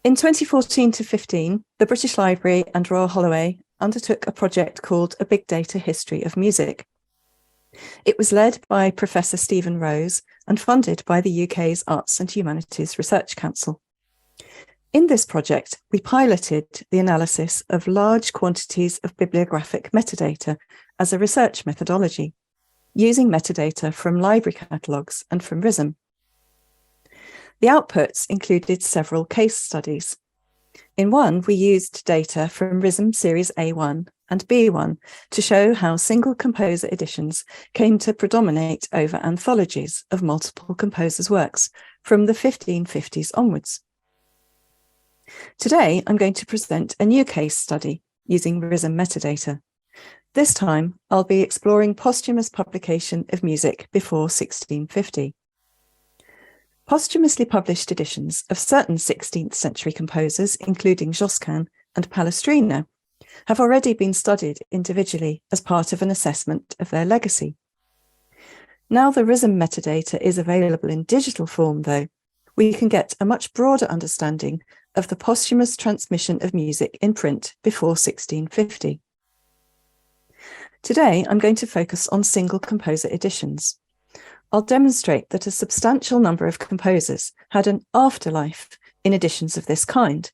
In 2014 to 15, the British Library and Royal Holloway undertook a project called A Big Data History of Music. It was led by Professor Stephen Rose and funded by the UK's Arts and Humanities Research Council. In this project, we piloted the analysis of large quantities of bibliographic metadata as a research methodology, using metadata from library catalogues and from RISM. The outputs included several case studies. In one, we used data from RISM Series A1 and B1 to show how single composer editions came to predominate over anthologies of multiple composers' works from the 1550s onwards. Today, I'm going to present a new case study using RISM metadata. This time, I'll be exploring posthumous publication of music before 1650. Posthumously published editions of certain 16th century composers, including Josquin and Palestrina, have already been studied individually as part of an assessment of their legacy. Now the RISM metadata is available in digital form, though, we can get a much broader understanding of the posthumous transmission of music in print before 1650. Today, I'm going to focus on single composer editions. I'll demonstrate that a substantial number of composers had an afterlife in editions of this kind,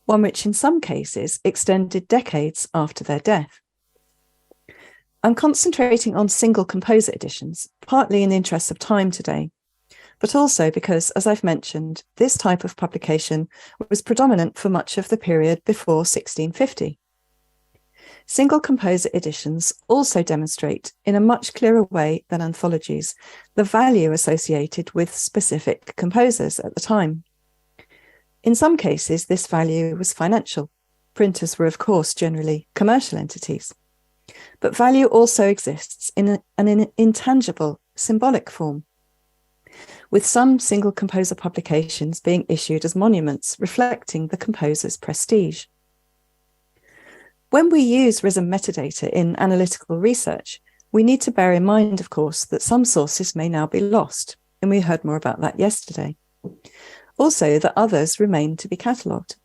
one which in some cases extended decades after their death. I'm concentrating on single composer editions, partly in the interest of time today, but also because, as I've mentioned, this type of publication was predominant for much of the period before 1650. Single composer editions also demonstrate, in a much clearer way than anthologies, the value associated with specific composers at the time. In some cases, this value was financial. Printers were, of course, generally commercial entities. But value also exists in an intangible, symbolic form, with some single composer publications being issued as monuments reflecting the composer's prestige. When we use RISM metadata in analytical research, we need to bear in mind, of course, that some sources may now be lost, and we heard more about that yesterday. Also, that others remain to be catalogued.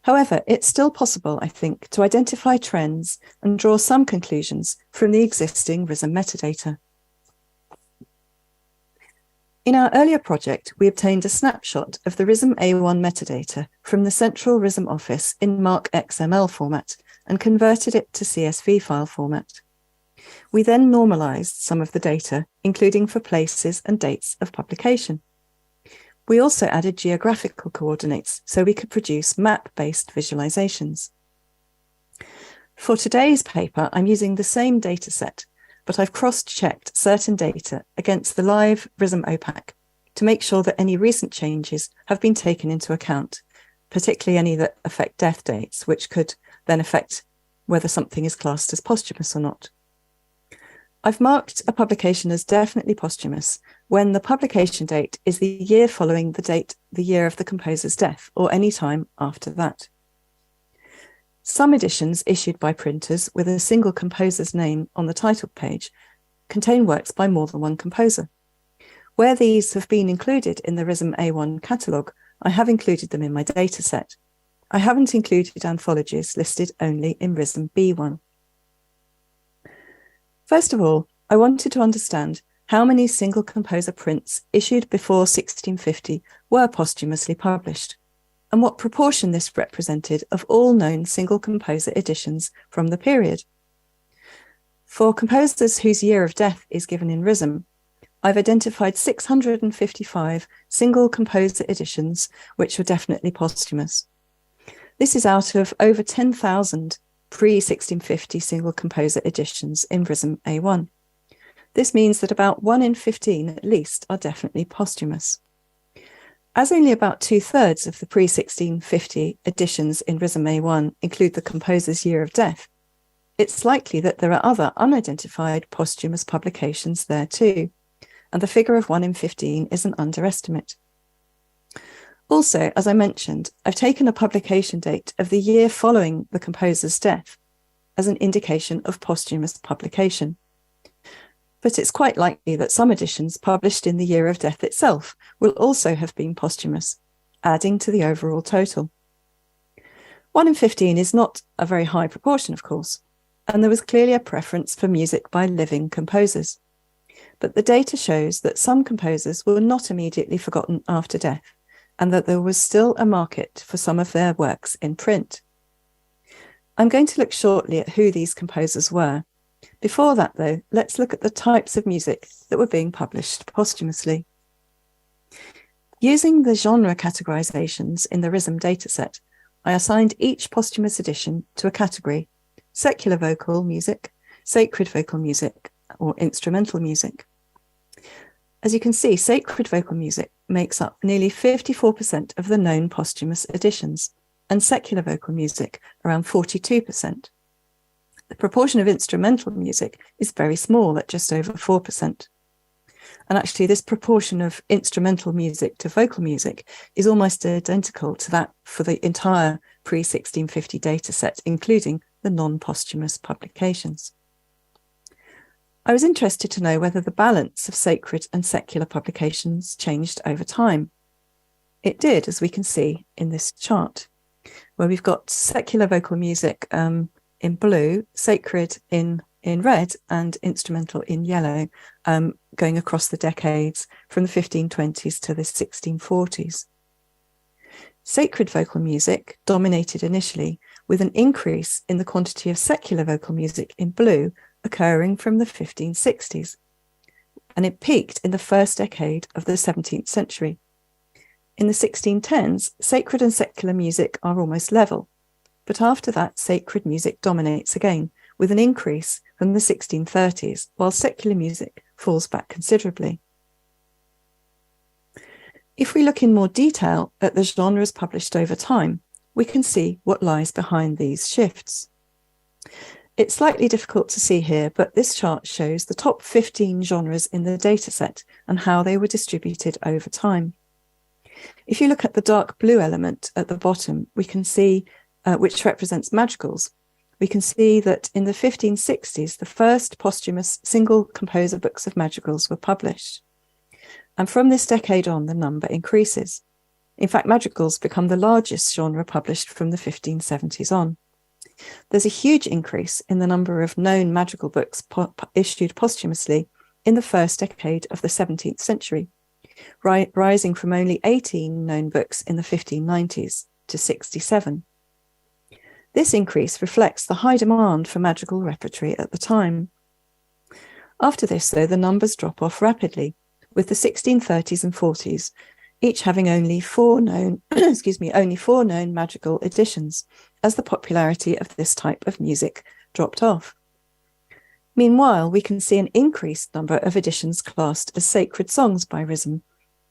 However, it's still possible, I think, to identify trends and draw some conclusions from the existing RISM metadata. In our earlier project, we obtained a snapshot of the RISM A1 metadata from the central RISM office in Mark XML format and converted it to CSV file format. We then normalized some of the data, including for places and dates of publication. We also added geographical coordinates so we could produce map-based visualizations. For today's paper, I'm using the same dataset, but I've cross-checked certain data against the live RISM OPAC to make sure that any recent changes have been taken into account, particularly any that affect death dates, which could then affect whether something is classed as posthumous or not. I've marked a publication as definitely posthumous when the publication date is the year following the year of the composer's death, or any time after that. Some editions issued by printers with a single composer's name on the title page contain works by more than one composer. Where these have been included in the RISM A1 catalogue, I have included them in my dataset. I haven't included anthologies listed only in RISM B1. First of all, I wanted to understand how many single composer prints issued before 1650 were posthumously published, and what proportion this represented of all known single composer editions from the period. For composers whose year of death is given in RISM, I've identified 655 single composer editions which were definitely posthumous. This is out of over 10,000 pre-1650 single composer editions in RISM A1. This means that about 1 in 15 at least are definitely posthumous. As only about 2/3 of the pre-1650 editions in RISM A1 include the composer's year of death, it's likely that there are other unidentified posthumous publications there too, and the figure of 1 in 15 is an underestimate. Also, as I mentioned, I've taken a publication date of the year following the composer's death as an indication of posthumous publication. But it's quite likely that some editions published in the year of death itself will also have been posthumous, adding to the overall total. 1 in 15 is not a very high proportion, of course, and there was clearly a preference for music by living composers. But the data shows that some composers were not immediately forgotten after death, and that there was still a market for some of their works in print. I'm going to look shortly at who these composers were. Before that, though, let's look at the types of music that were being published posthumously. Using the genre categorizations in the RISM dataset, I assigned each posthumous edition to a category: secular vocal music, sacred vocal music, or instrumental music. As you can see, sacred vocal music makes up nearly 54% of the known posthumous editions, and secular vocal music around 42%. The proportion of instrumental music is very small at just over 4%. And actually, this proportion of instrumental music to vocal music is almost identical to that for the entire pre-1650 dataset, including the non-posthumous publications. I was interested to know whether the balance of sacred and secular publications changed over time. It did, as we can see in this chart, where we've got secular vocal music in blue, sacred in red, and instrumental in yellow, going across the decades from the 1520s to the 1640s. Sacred vocal music dominated initially, with an increase in the quantity of secular vocal music in blue occurring from the 1560s, and it peaked in the first decade of the 17th century. In the 1610s, sacred and secular music are almost level, but after that, sacred music dominates again, with an increase from the 1630s, while secular music falls back considerably. If we look in more detail at the genres published over time, we can see what lies behind these shifts. It's slightly difficult to see here, but this chart shows the top 15 genres in the dataset and how they were distributed over time. If you look at the dark blue element at the bottom, we can see, which represents madrigals, we can see that in the 1560s, the first posthumous single composer books of madrigals were published. And from this decade on, the number increases. In fact, madrigals become the largest genre published from the 1570s on. There's a huge increase in the number of known madrigal books issued posthumously in the first decade of the 17th century, rising from only 18 known books in the 1590s to 67. This increase reflects the high demand for madrigal repertory at the time. After this, though, the numbers drop off rapidly, with the 1630s and 40s each having only four known madrigal editions, as the popularity of this type of music dropped off. Meanwhile, we can see an increased number of editions classed as sacred songs by RISM,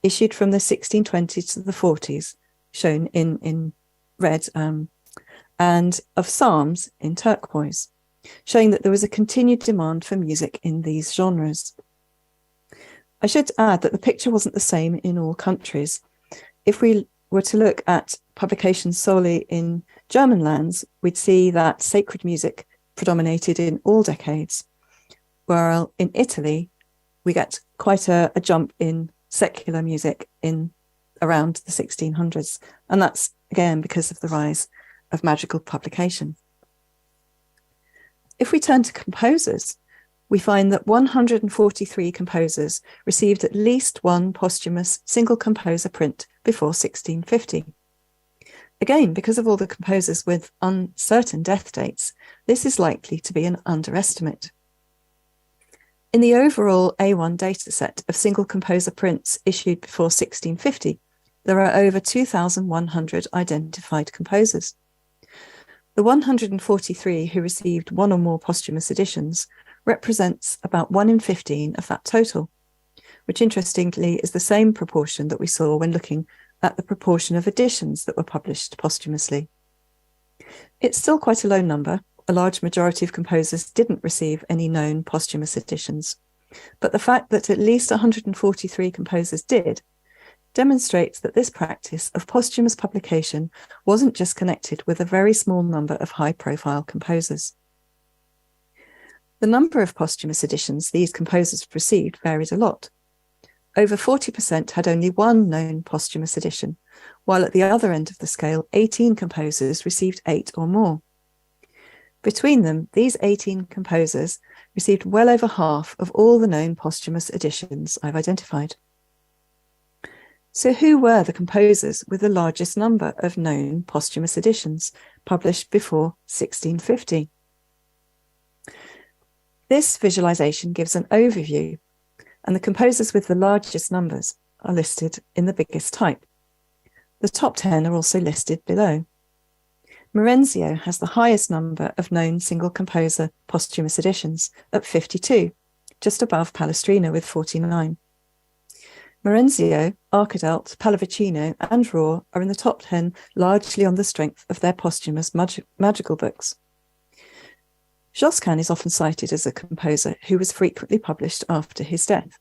issued from the 1620s to the 40s, shown in red, and of psalms in turquoise, showing that there was a continued demand for music in these genres. I should add that the picture wasn't the same in all countries. If we were to look at publications solely in German lands, we'd see that sacred music predominated in all decades, while in Italy, we get quite a jump in secular music in around the 1600s. And that's, again, because of the rise of madrigal publication. If we turn to composers, we find that 143 composers received at least one posthumous single composer print before 1650. Again, because of all the composers with uncertain death dates, this is likely to be an underestimate. In the overall A1 dataset of single composer prints issued before 1650, there are over 2,100 identified composers. The 143 who received one or more posthumous editions represents about 1 in 15 of that total, which interestingly is the same proportion that we saw when looking at the proportion of editions that were published posthumously. It's still quite a low number. A large majority of composers didn't receive any known posthumous editions, but the fact that at least 143 composers did demonstrates that this practice of posthumous publication wasn't just connected with a very small number of high-profile composers. The number of posthumous editions these composers received varied a lot. over 40% had only one known posthumous edition, while at the other end of the scale, 18 composers received 8 or more. Between them, these 18 composers received well over half of all the known posthumous editions I've identified. So who were the composers with the largest number of known posthumous editions published before 1650? This visualization gives an overview, and the composers with the largest numbers are listed in the biggest type. The top 10 are also listed below. Marenzio has the highest number of known single composer posthumous editions at 52, just above Palestrina with 49. Marenzio, Arkadelt, Pallavicino, and Rohr are in the top 10 largely on the strength of their posthumous magical books. Josquin is often cited as a composer who was frequently published after his death.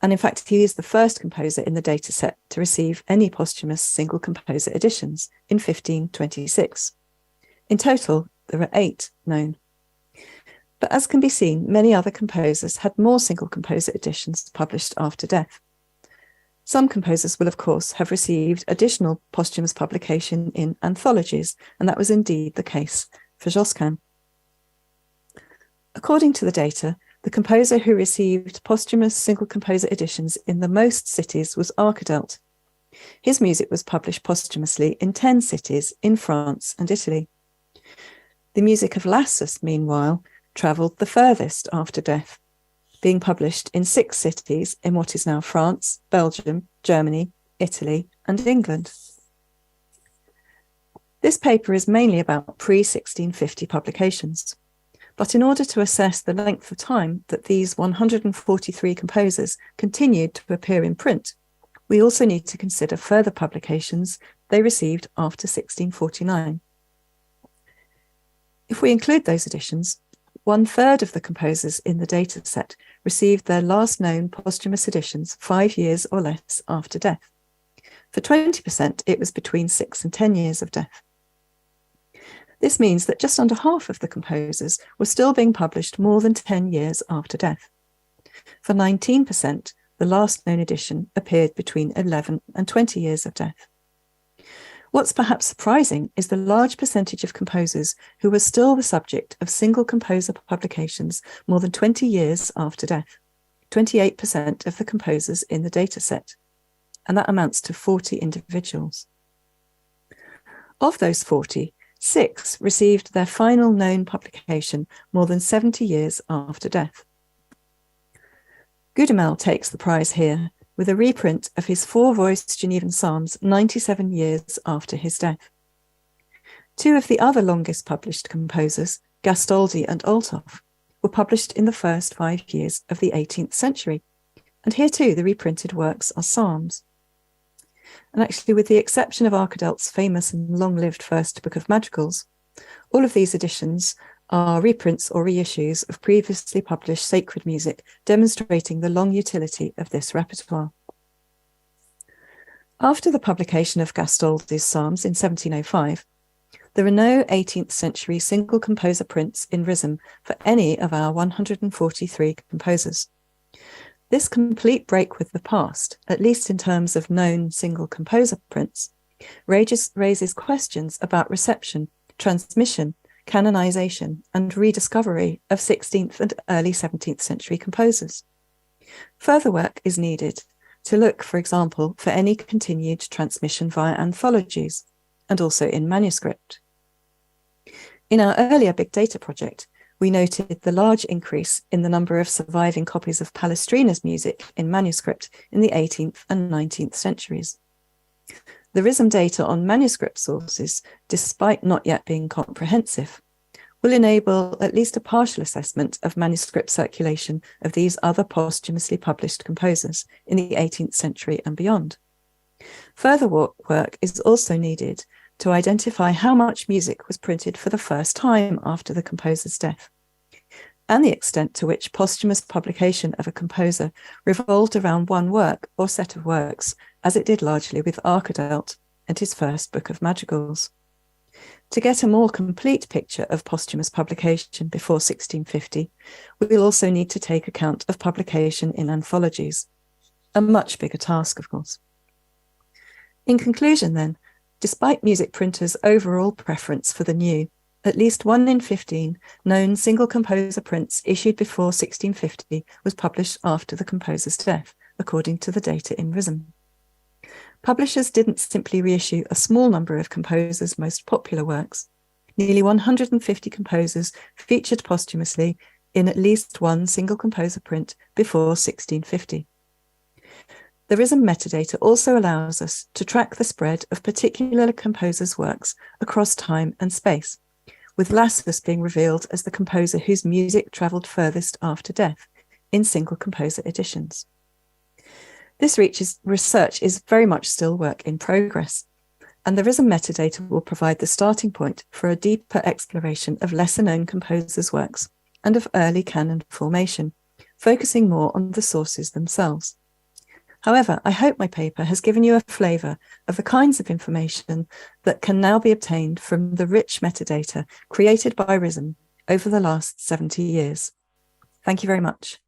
And in fact, he is the first composer in the dataset to receive any posthumous single composer editions in 1526. In total, there are 8 known. But as can be seen, many other composers had more single composer editions published after death. Some composers will, of course, have received additional posthumous publication in anthologies, and that was indeed the case for Josquin. According to the data, the composer who received posthumous single composer editions in the most cities was Arkadelt. His music was published posthumously in 10 cities in France and Italy. The music of Lassus, meanwhile, travelled the furthest after death, being published in 6 cities in what is now France, Belgium, Germany, Italy, and England. This paper is mainly about pre-1650 publications. But in order to assess the length of time that these 143 composers continued to appear in print, we also need to consider further publications they received after 1649. If we include those editions, 1/3 of the composers in the dataset received their last known posthumous editions 5 years or less after death. For 20%, it was between 6 and 10 years of death. This means that just under half of the composers were still being published more than 10 years after death. For 19%, the last known edition appeared between 11 and 20 years of death. What's perhaps surprising is the large percentage of composers who were still the subject of single composer publications more than 20 years after death, 28% of the composers in the dataset, and that amounts to 40 individuals. Of those 40, 6 received their final known publication more than 70 years after death. Gudemel takes the prize here with a reprint of his 4-voiced Genevan Psalms 97 years after his death. 2 of the other longest published composers, Gastoldi and Althoff, were published in the first 5 years of the 18th century, and here too the reprinted works are psalms. And actually, with the exception of Arkadelt's famous and long-lived first book of madrigals, all of these editions are reprints or reissues of previously published sacred music, demonstrating the long utility of this repertoire. After the publication of Gastoldi's Psalms in 1705, there are no 18th century single composer prints in RISM for any of our 143 composers. This complete break with the past, at least in terms of known single composer prints, raises questions about reception, transmission, canonization, and rediscovery of 16th and early 17th century composers. Further work is needed to look, for example, for any continued transmission via anthologies, and also in manuscript. In our earlier big data project, we noted the large increase in the number of surviving copies of Palestrina's music in manuscript in the 18th and 19th centuries. The RISM data on manuscript sources, despite not yet being comprehensive, will enable at least a partial assessment of manuscript circulation of these other posthumously published composers in the 18th century and beyond. Further work is also needed to identify how much music was printed for the first time after the composer's death, and the extent to which posthumous publication of a composer revolved around one work or set of works, as it did largely with Arkadelt and his first book of madrigals. To get a more complete picture of posthumous publication before 1650, we will also need to take account of publication in anthologies. a much bigger task, of course. In conclusion, then, despite music printers' overall preference for the new, at least 1 in 15 known single composer prints issued before 1650 was published after the composer's death, according to the data in RISM. Publishers didn't simply reissue a small number of composers' most popular works. Nearly 150 composers featured posthumously in at least one single composer print before 1650. The RISM metadata also allows us to track the spread of particular composers' works across time and space, with Lassus being revealed as the composer whose music travelled furthest after death in single composer editions. This research is very much still work in progress, and the RISM metadata will provide the starting point for a deeper exploration of lesser-known composers' works and of early canon formation, focusing more on the sources themselves. However, I hope my paper has given you a flavour of the kinds of information that can now be obtained from the rich metadata created by RISM over the last 70 years. Thank you very much.